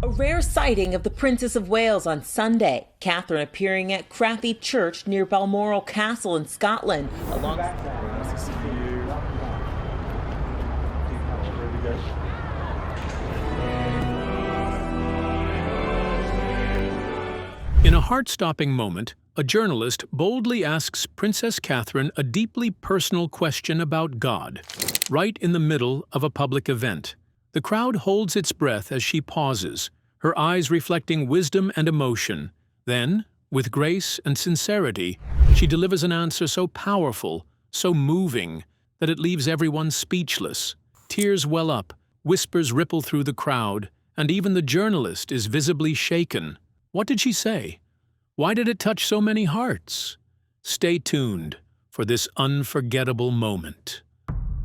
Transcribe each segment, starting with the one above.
A rare sighting of the Princess of Wales on Sunday. Catherine appearing at Crathie Church near Balmoral Castle in Scotland. In a heart-stopping moment, a journalist boldly asks Princess Catherine a deeply personal question about God, right in the middle of a public event. The crowd holds its breath as she pauses, her eyes reflecting wisdom and emotion. Then, with grace and sincerity, she delivers an answer so powerful, so moving, that it leaves everyone speechless. Tears well up, whispers ripple through the crowd, and even the journalist is visibly shaken. What did she say? Why did it touch so many hearts? Stay tuned for this unforgettable moment.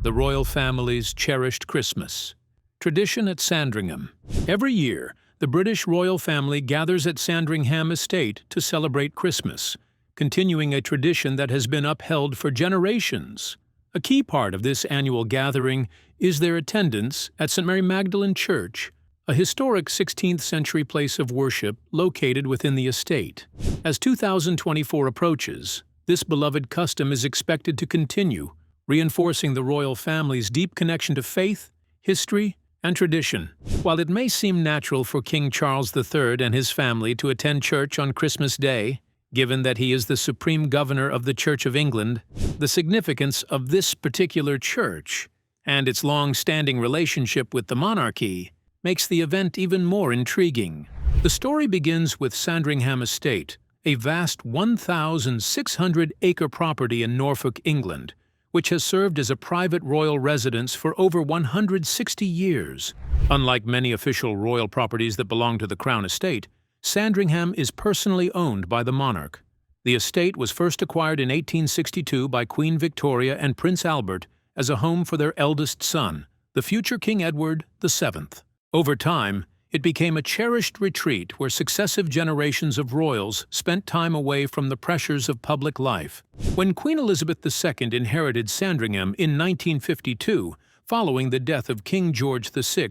The royal family's cherished Christmas. Tradition at Sandringham. Every year, the British royal family gathers at Sandringham Estate to celebrate Christmas, continuing a tradition that has been upheld for generations. A key part of this annual gathering is their attendance at St. Mary Magdalene Church, a historic 16th-century place of worship located within the estate. As 2024 approaches, this beloved custom is expected to continue, reinforcing the royal family's deep connection to faith, history, and tradition. While it may seem natural for King Charles III and his family to attend church on Christmas Day, given that he is the supreme governor of the Church of England, the significance of this particular church and its long-standing relationship with the monarchy makes the event even more intriguing. The story begins with Sandringham Estate, a vast 1,600-acre property in Norfolk, England, which has served as a private royal residence for over 160 years. Unlike many official royal properties that belong to the Crown Estate, Sandringham is personally owned by the monarch. The estate was first acquired in 1862 by Queen Victoria and Prince Albert as a home for their eldest son, the future King Edward VII. Over time, it became a cherished retreat where successive generations of royals spent time away from the pressures of public life. When Queen Elizabeth II inherited Sandringham in 1952, following the death of King George VI,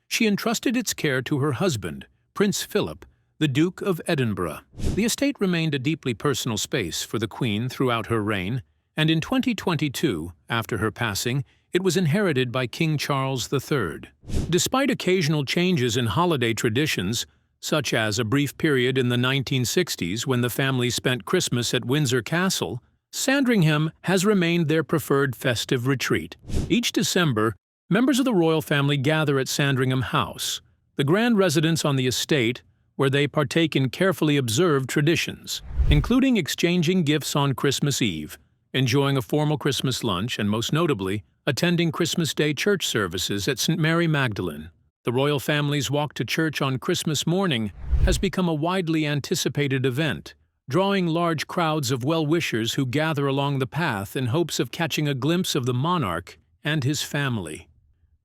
she entrusted its care to her husband, Prince Philip, the Duke of Edinburgh. The estate remained a deeply personal space for the Queen throughout her reign, and in 2022, after her passing, it was inherited by King Charles III. Despite occasional changes in holiday traditions, such as a brief period in the 1960s when the family spent Christmas at Windsor Castle, Sandringham has remained their preferred festive retreat. Each December, members of the royal family gather at Sandringham House, the grand residence on the estate where they partake in carefully observed traditions, including exchanging gifts on Christmas Eve, enjoying a formal Christmas lunch, and most notably, attending Christmas Day church services at St. Mary Magdalene. The royal family's walk to church on Christmas morning has become a widely anticipated event, drawing large crowds of well-wishers who gather along the path in hopes of catching a glimpse of the monarch and his family.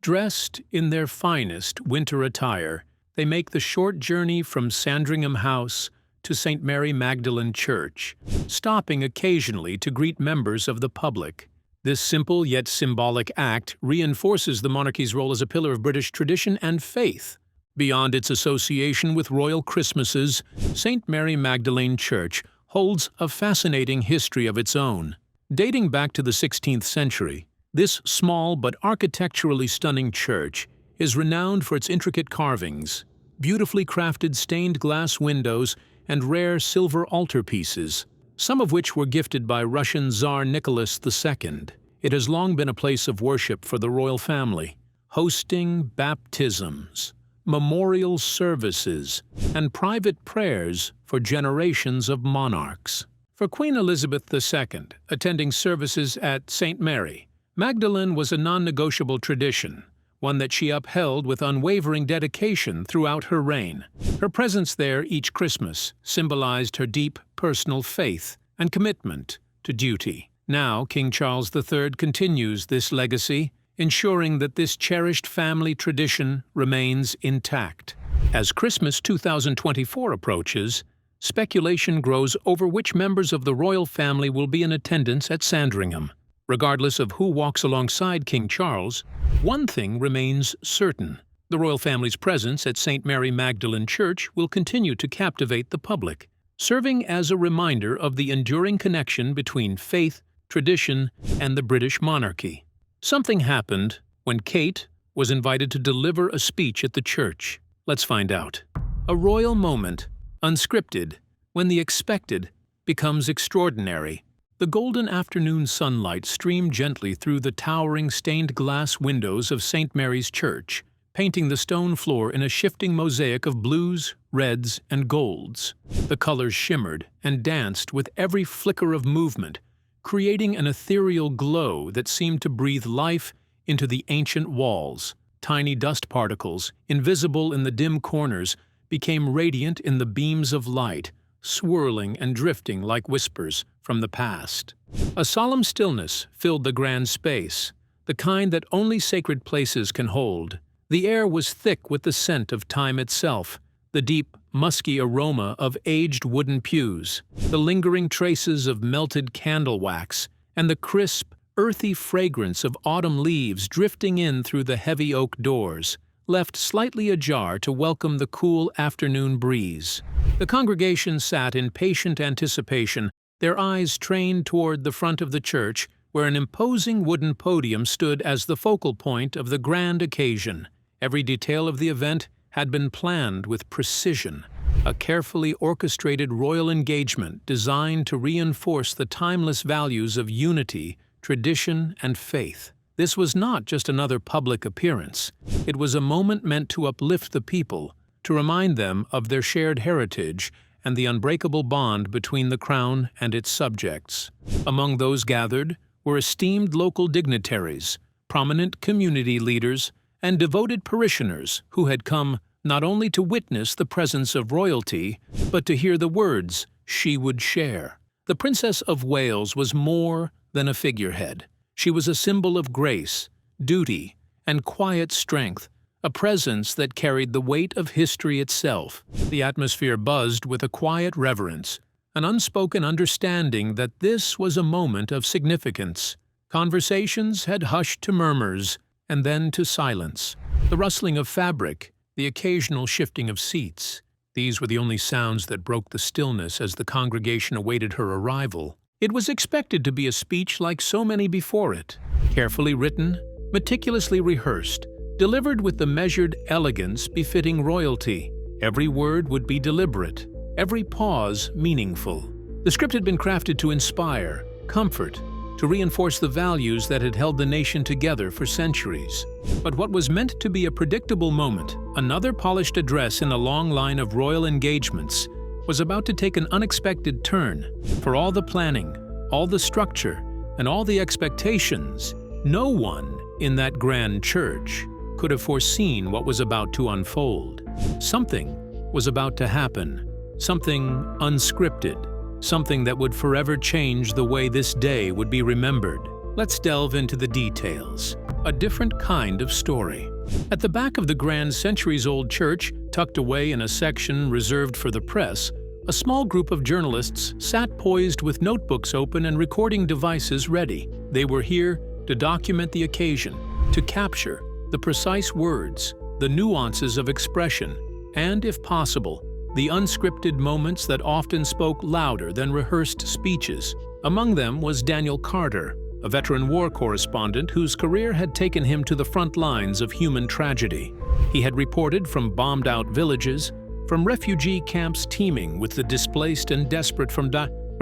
Dressed in their finest winter attire, they make the short journey from Sandringham House to St. Mary Magdalene Church, stopping occasionally to greet members of the public. This simple yet symbolic act reinforces the monarchy's role as a pillar of British tradition and faith. Beyond its association with royal Christmases, St. Mary Magdalene Church holds a fascinating history of its own. Dating back to the 16th century, this small but architecturally stunning church is renowned for its intricate carvings, beautifully crafted stained glass windows, and rare silver altarpieces, some of which were gifted by Russian Tsar Nicholas II. It has long been a place of worship for the royal family, hosting baptisms, memorial services, and private prayers for generations of monarchs. For Queen Elizabeth II, attending services at St. Mary Magdalene was a non-negotiable tradition, one that she upheld with unwavering dedication throughout her reign. Her presence there each Christmas symbolized her deep personal faith and commitment to duty. Now, King Charles III continues this legacy, ensuring that this cherished family tradition remains intact. As Christmas 2024 approaches, speculation grows over which members of the royal family will be in attendance at Sandringham. Regardless of who walks alongside King Charles, one thing remains certain: The royal family's presence at St. Mary Magdalene Church will continue to captivate the public, serving as a reminder of the enduring connection between faith, tradition, and the British monarchy. Something happened when Kate was invited to deliver a speech at the church. Let's find out. A royal moment, unscripted, when the expected becomes extraordinary. The golden afternoon sunlight streamed gently through the towering stained glass windows of St. Mary's Church, painting the stone floor in a shifting mosaic of blues, reds, and golds. The colors shimmered and danced with every flicker of movement, creating an ethereal glow that seemed to breathe life into the ancient walls. Tiny dust particles, invisible in the dim corners, became radiant in the beams of light, swirling and drifting like whispers from the past. A solemn stillness filled the grand space, the kind that only sacred places can hold. The air was thick with the scent of time itself, the deep, musky aroma of aged wooden pews, the lingering traces of melted candle wax, and the crisp, earthy fragrance of autumn leaves drifting in through the heavy oak doors, left slightly ajar to welcome the cool afternoon breeze. The congregation sat in patient anticipation, their eyes trained toward the front of the church, where an imposing wooden podium stood as the focal point of the grand occasion. Every detail of the event had been planned with precision, a carefully orchestrated royal engagement designed to reinforce the timeless values of unity, tradition, and faith. This was not just another public appearance. It was a moment meant to uplift the people, to remind them of their shared heritage and the unbreakable bond between the crown and its subjects. Among those gathered were esteemed local dignitaries, prominent community leaders, and devoted parishioners who had come not only to witness the presence of royalty, but to hear the words she would share. The Princess of Wales was more than a figurehead. She was a symbol of grace, duty, and quiet strength, a presence that carried the weight of history itself. The atmosphere buzzed with a quiet reverence, an unspoken understanding that this was a moment of significance. Conversations had hushed to murmurs, and then to silence. The rustling of fabric, the occasional shifting of seats, these were the only sounds that broke the stillness as the congregation awaited her arrival. It was expected to be a speech like so many before it, carefully written, meticulously rehearsed, delivered with the measured elegance befitting royalty. Every word would be deliberate, every pause meaningful. The script had been crafted to inspire, comfort, to reinforce the values that had held the nation together for centuries. But what was meant to be a predictable moment, another polished address in a long line of royal engagements, was about to take an unexpected turn. For all the planning, all the structure, and all the expectations, no one in that grand church could have foreseen what was about to unfold. Something was about to happen, something unscripted, something that would forever change the way this day would be remembered. Let's delve into the details. A different kind of story. At the back of the grand centuries-old church, tucked away in a section reserved for the press, a small group of journalists sat poised with notebooks open and recording devices ready. They were here to document the occasion, to capture the precise words, the nuances of expression, and, if possible, the unscripted moments that often spoke louder than rehearsed speeches. Among them was Daniel Carter, a veteran war correspondent whose career had taken him to the front lines of human tragedy. He had reported from bombed-out villages, from refugee camps teeming with the displaced and desperate, from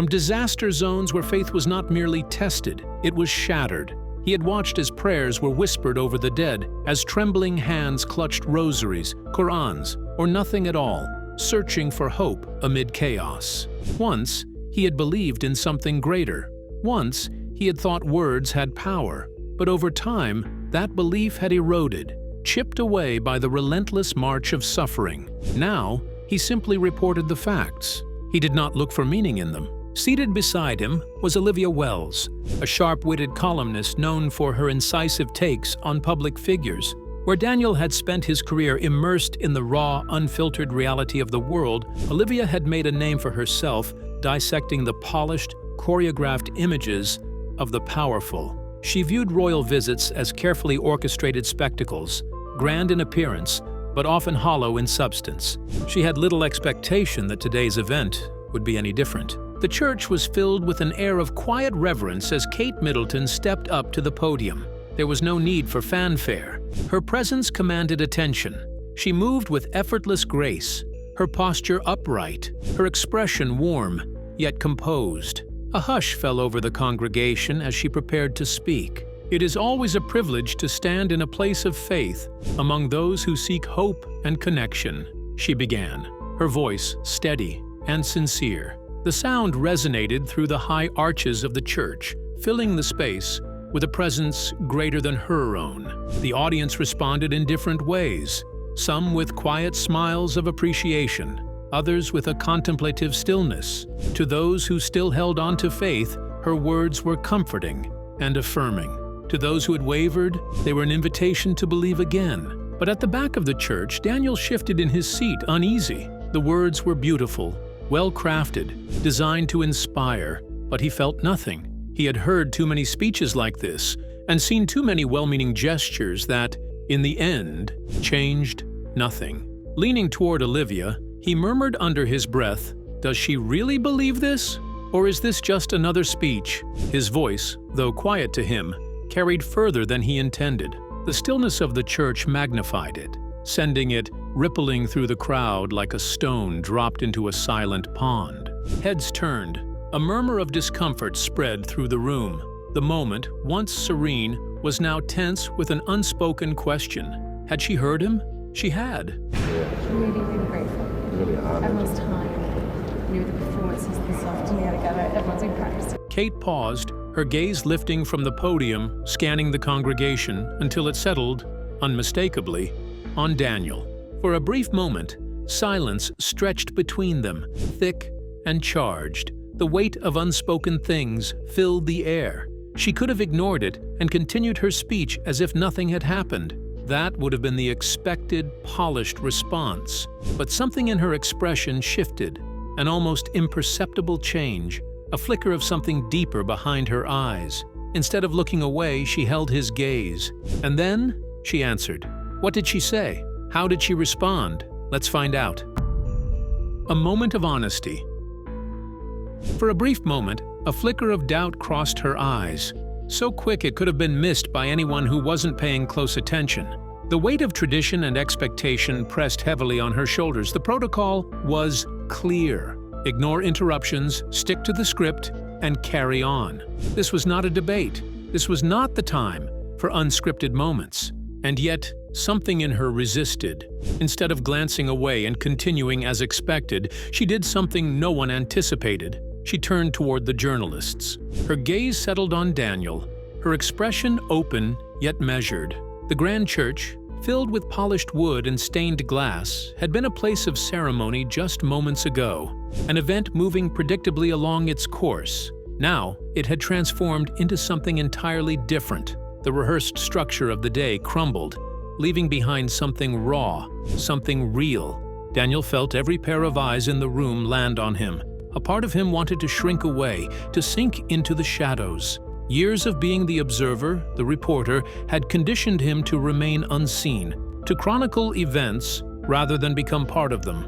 disaster zones where faith was not merely tested, it was shattered. He had watched as prayers were whispered over the dead, as trembling hands clutched rosaries, Qur'ans, or nothing at all, searching for hope amid chaos. Once, he had believed in something greater. Once, he had thought words had power. But over time, that belief had eroded, chipped away by the relentless march of suffering. Now, he simply reported the facts. He did not look for meaning in them. Seated beside him was Olivia Wells, a sharp-witted columnist known for her incisive takes on public figures. Where Daniel had spent his career immersed in the raw, unfiltered reality of the world, Olivia had made a name for herself, dissecting the polished, choreographed images of the powerful. She viewed royal visits as carefully orchestrated spectacles, grand in appearance, but often hollow in substance. She had little expectation that today's event would be any different. The church was filled with an air of quiet reverence as Kate Middleton stepped up to the podium. There was no need for fanfare. Her presence commanded attention. She moved with effortless grace, her posture upright, her expression warm, yet composed. A hush fell over the congregation as she prepared to speak. It is always a privilege to stand in a place of faith among those who seek hope and connection. She began, her voice steady and sincere. The sound resonated through the high arches of the church, filling the space with a presence greater than her own. The audience responded in different ways, some with quiet smiles of appreciation, others with a contemplative stillness. To those who still held on to faith, her words were comforting and affirming. To those who had wavered, they were an invitation to believe again. But at the back of the church, Daniel shifted in his seat, uneasy. The words were beautiful, well-crafted, designed to inspire, but he felt nothing. He had heard too many speeches like this and seen too many well-meaning gestures that, in the end, changed nothing. Leaning toward Olivia, he murmured under his breath, "Does she really believe this? Or is this just another speech?" His voice, though quiet to him, carried further than he intended. The stillness of the church magnified it, sending it rippling through the crowd like a stone dropped into a silent pond. Heads turned. A murmur of discomfort spread through the room. The moment, once serene, was now tense with an unspoken question. Had she heard him? She had. Really, really grateful. Really honored. Everyone's time. The performances this afternoon together, everyone's impressed. Kate paused, her gaze lifting from the podium, scanning the congregation until it settled, unmistakably, on Daniel. For a brief moment, silence stretched between them, thick and charged. The weight of unspoken things filled the air. She could have ignored it and continued her speech as if nothing had happened. That would have been the expected, polished response. But something in her expression shifted, an almost imperceptible change, a flicker of something deeper behind her eyes. Instead of looking away, she held his gaze. And then she answered. What did she say? How did she respond? Let's find out. A moment of honesty. For a brief moment, a flicker of doubt crossed her eyes. So quick it could have been missed by anyone who wasn't paying close attention. The weight of tradition and expectation pressed heavily on her shoulders. The protocol was clear. Ignore interruptions, stick to the script, and carry on. This was not a debate. This was not the time for unscripted moments. And yet, something in her resisted. Instead of glancing away and continuing as expected, she did something no one anticipated. She turned toward the journalists. Her gaze settled on Daniel, her expression open yet measured. The grand church, filled with polished wood and stained glass, had been a place of ceremony just moments ago, an event moving predictably along its course. Now, it had transformed into something entirely different. The rehearsed structure of the day crumbled, leaving behind something raw, something real. Daniel felt every pair of eyes in the room land on him. A part of him wanted to shrink away, to sink into the shadows. Years of being the observer, the reporter, had conditioned him to remain unseen, to chronicle events rather than become part of them.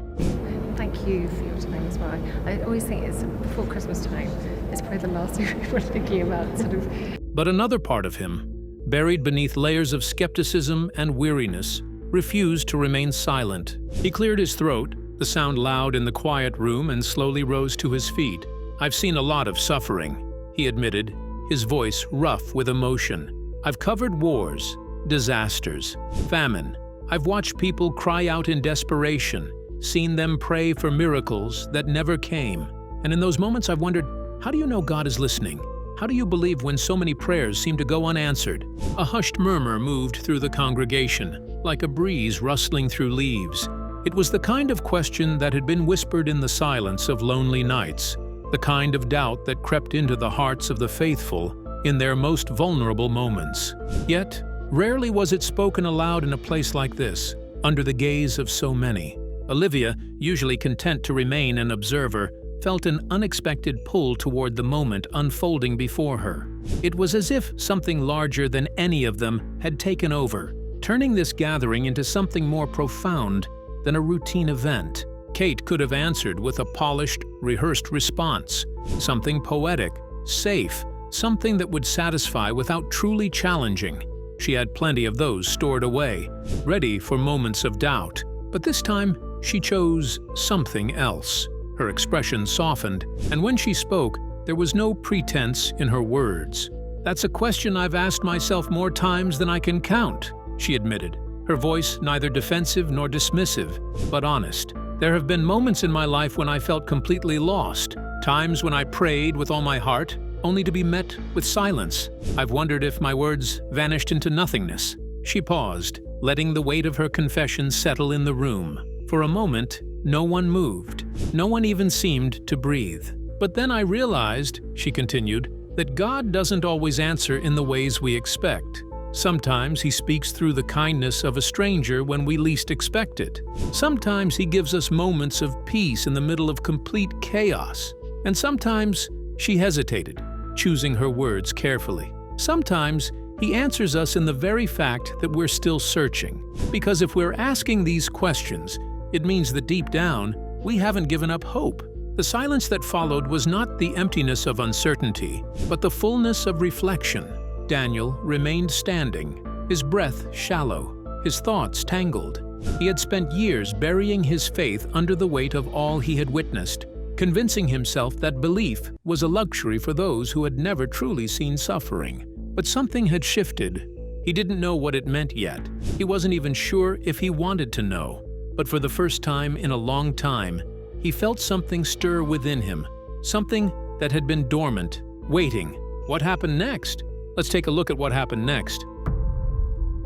Thank you for your time as well. I always think it's before Christmas time. It's probably the last thing we're thinking about, sort of. But another part of him, buried beneath layers of skepticism and weariness, refused to remain silent. He cleared his throat, the sound loud in the quiet room, and slowly rose to his feet. "I've seen a lot of suffering," he admitted, his voice rough with emotion. "I've covered wars, disasters, famine. I've watched people cry out in desperation, seen them pray for miracles that never came. And in those moments I've wondered, how do you know God is listening? How do you believe when so many prayers seem to go unanswered?" A hushed murmur moved through the congregation, like a breeze rustling through leaves. It was the kind of question that had been whispered in the silence of lonely nights, the kind of doubt that crept into the hearts of the faithful in their most vulnerable moments. Yet, rarely was it spoken aloud in a place like this, under the gaze of so many. Olivia, usually content to remain an observer, felt an unexpected pull toward the moment unfolding before her. It was as if something larger than any of them had taken over, turning this gathering into something more profound than a routine event. Kate could have answered with a polished, rehearsed response, something poetic, safe, something that would satisfy without truly challenging. She had plenty of those stored away, ready for moments of doubt. But this time, she chose something else. Her expression softened, and when she spoke, there was no pretense in her words. "That's a question I've asked myself more times than I can count," she admitted, her voice neither defensive nor dismissive, but honest. "There have been moments in my life when I felt completely lost, times when I prayed with all my heart, only to be met with silence. I've wondered if my words vanished into nothingness." She paused, letting the weight of her confession settle in the room. For a moment, no one moved. No one even seemed to breathe. "But then I realized," she continued, "that God doesn't always answer in the ways we expect. Sometimes He speaks through the kindness of a stranger when we least expect it. Sometimes He gives us moments of peace in the middle of complete chaos. And sometimes," she hesitated, choosing her words carefully, "sometimes He answers us in the very fact that we're still searching. Because if we're asking these questions, it means that deep down, we haven't given up hope." The silence that followed was not the emptiness of uncertainty, but the fullness of reflection. Daniel remained standing, his breath shallow, his thoughts tangled. He had spent years burying his faith under the weight of all he had witnessed, convincing himself that belief was a luxury for those who had never truly seen suffering. But something had shifted. He didn't know what it meant yet. He wasn't even sure if he wanted to know. But for the first time in a long time, he felt something stir within him, something that had been dormant, waiting. What happened next? Let's take a look at what happened next.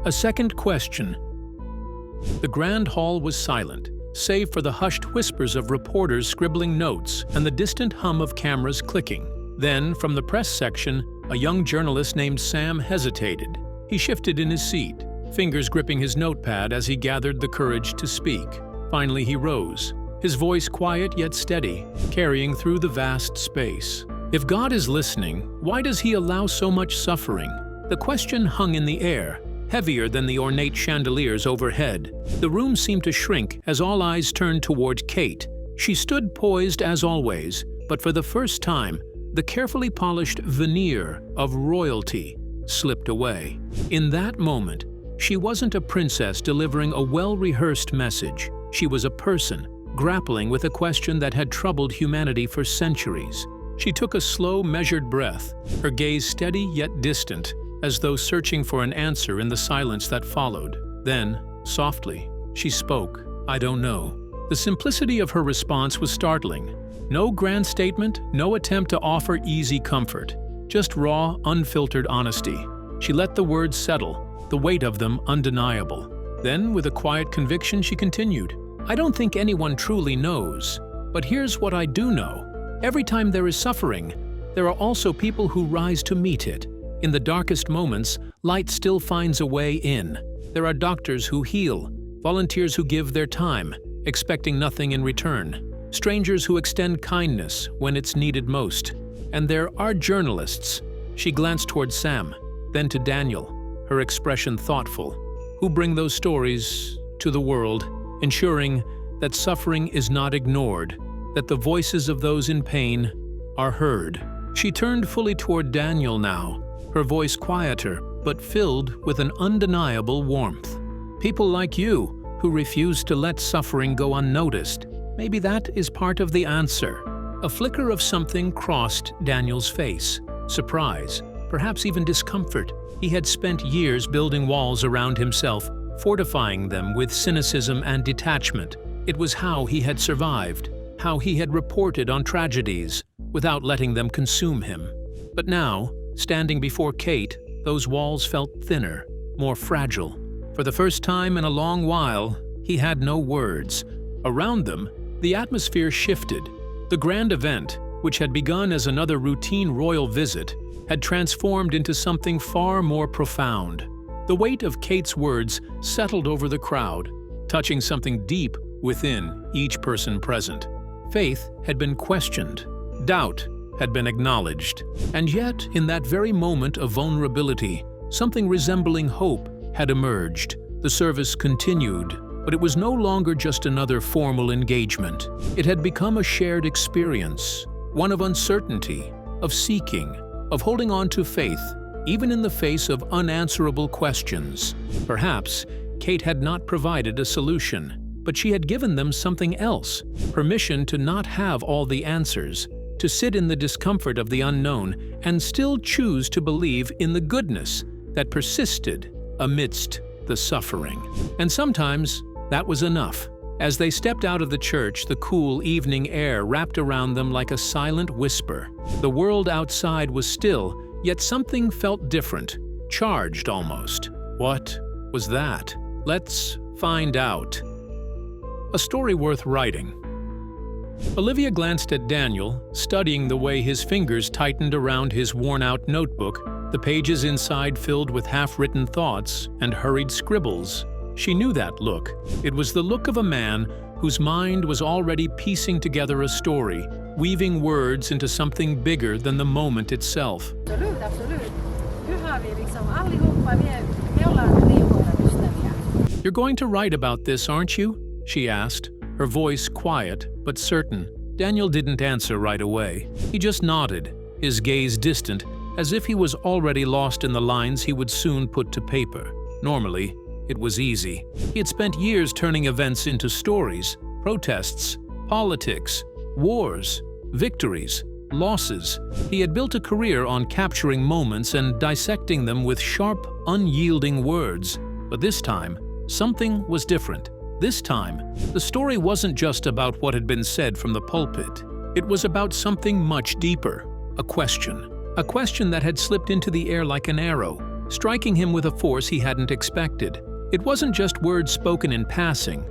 A second question. The grand hall was silent, save for the hushed whispers of reporters scribbling notes and the distant hum of cameras clicking. Then, from the press section, a young journalist named Sam hesitated. He shifted in his seat, fingers gripping his notepad as he gathered the courage to speak. Finally, he rose, his voice quiet yet steady, carrying through the vast space. If God is listening, why does He allow so much suffering? The question hung in the air, heavier than the ornate chandeliers overhead. The room seemed to shrink as all eyes turned toward Kate. She stood poised as always, but for the first time, the carefully polished veneer of royalty slipped away. In that moment, she wasn't a princess delivering a well-rehearsed message. She was a person, grappling with a question that had troubled humanity for centuries. She took a slow, measured breath, her gaze steady yet distant, as though searching for an answer in the silence that followed. Then, softly, she spoke, "I don't know." The simplicity of her response was startling. No grand statement, no attempt to offer easy comfort, just raw, unfiltered honesty. She let the words settle, the weight of them undeniable. Then, with a quiet conviction, she continued, "I don't think anyone truly knows, but here's what I do know. Every time there is suffering, there are also people who rise to meet it. In the darkest moments, light still finds a way in. There are doctors who heal, volunteers who give their time, expecting nothing in return, strangers who extend kindness when it's needed most. And there are journalists." She glanced toward Sam, then to Daniel, her expression thoughtful, "who bring those stories to the world, ensuring that suffering is not ignored, that the voices of those in pain are heard." She turned fully toward Daniel now, her voice quieter, but filled with an undeniable warmth. "People like you, who refuse to let suffering go unnoticed. Maybe that is part of the answer." A flicker of something crossed Daniel's face. Surprise, perhaps even discomfort. He had spent years building walls around himself, fortifying them with cynicism and detachment. It was how he had survived, how he had reported on tragedies, without letting them consume him. But now, standing before Kate, those walls felt thinner, more fragile. For the first time in a long while, he had no words. Around them, the atmosphere shifted. The grand event, which had begun as another routine royal visit, had transformed into something far more profound. The weight of Kate's words settled over the crowd, touching something deep within each person present. Faith had been questioned. Doubt had been acknowledged. And yet, in that very moment of vulnerability, something resembling hope had emerged. The service continued, but it was no longer just another formal engagement. It had become a shared experience, one of uncertainty, of seeking, of holding on to faith, even in the face of unanswerable questions. Perhaps Kate had not provided a solution, but she had given them something else, permission to not have all the answers, to sit in the discomfort of the unknown and still choose to believe in the goodness that persisted amidst the suffering. And sometimes that was enough. As they stepped out of the church, the cool evening air wrapped around them like a silent whisper. The world outside was still, yet something felt different, charged almost. What was that? Let's find out. A story worth writing. Olivia glanced at Daniel, studying the way his fingers tightened around his worn-out notebook, the pages inside filled with half-written thoughts and hurried scribbles. She knew that look. It was the look of a man whose mind was already piecing together a story, weaving words into something bigger than the moment itself. Absolut, absolut. Nu har vi liksom allihopa, vi ollaan niin våra ystäviä. You're going to write about this, aren't you? She asked, her voice quiet but certain. Daniel didn't answer right away. He just nodded, his gaze distant, as if he was already lost in the lines he would soon put to paper. Normally, it was easy. He had spent years turning events into stories, protests, politics, wars, victories, losses. He had built a career on capturing moments and dissecting them with sharp, unyielding words. But this time, something was different. This time, the story wasn't just about what had been said from the pulpit. It was about something much deeper, a question that had slipped into the air like an arrow, striking him with a force he hadn't expected. It wasn't just words spoken in passing.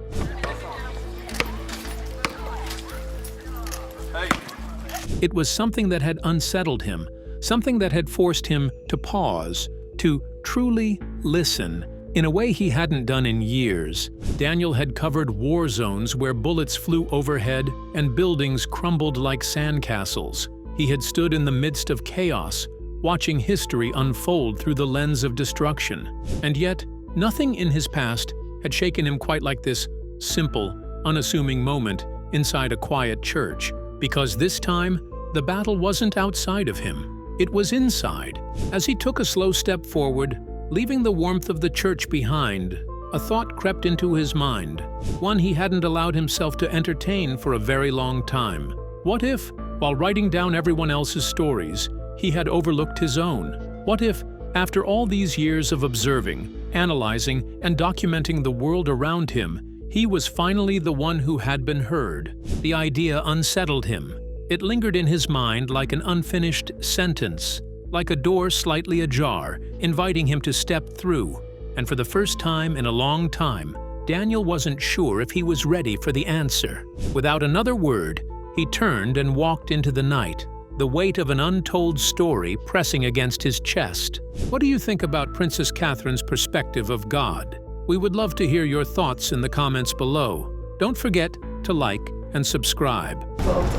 It was something that had unsettled him, something that had forced him to pause, to truly listen, in a way he hadn't done in years. Daniel had covered war zones where bullets flew overhead and buildings crumbled like sandcastles. He had stood in the midst of chaos, watching history unfold through the lens of destruction. And yet, nothing in his past had shaken him quite like this simple, unassuming moment inside a quiet church. Because this time, the battle wasn't outside of him. It was inside. As he took a slow step forward, leaving the warmth of the church behind, a thought crept into his mind, one he hadn't allowed himself to entertain for a very long time. What if, while writing down everyone else's stories, he had overlooked his own? What if, after all these years of observing, analyzing, and documenting the world around him, he was finally the one who had been heard? The idea unsettled him. It lingered in his mind like an unfinished sentence, like a door slightly ajar, inviting him to step through. And for the first time in a long time, Daniel wasn't sure if he was ready for the answer. Without another word, he turned and walked into the night, the weight of an untold story pressing against his chest. What do you think about Princess Catherine's perspective of God? We would love to hear your thoughts in the comments below. Don't forget to like and subscribe.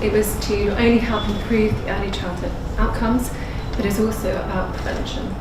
It was to not only help improve the early childhood outcomes, but it's also about prevention.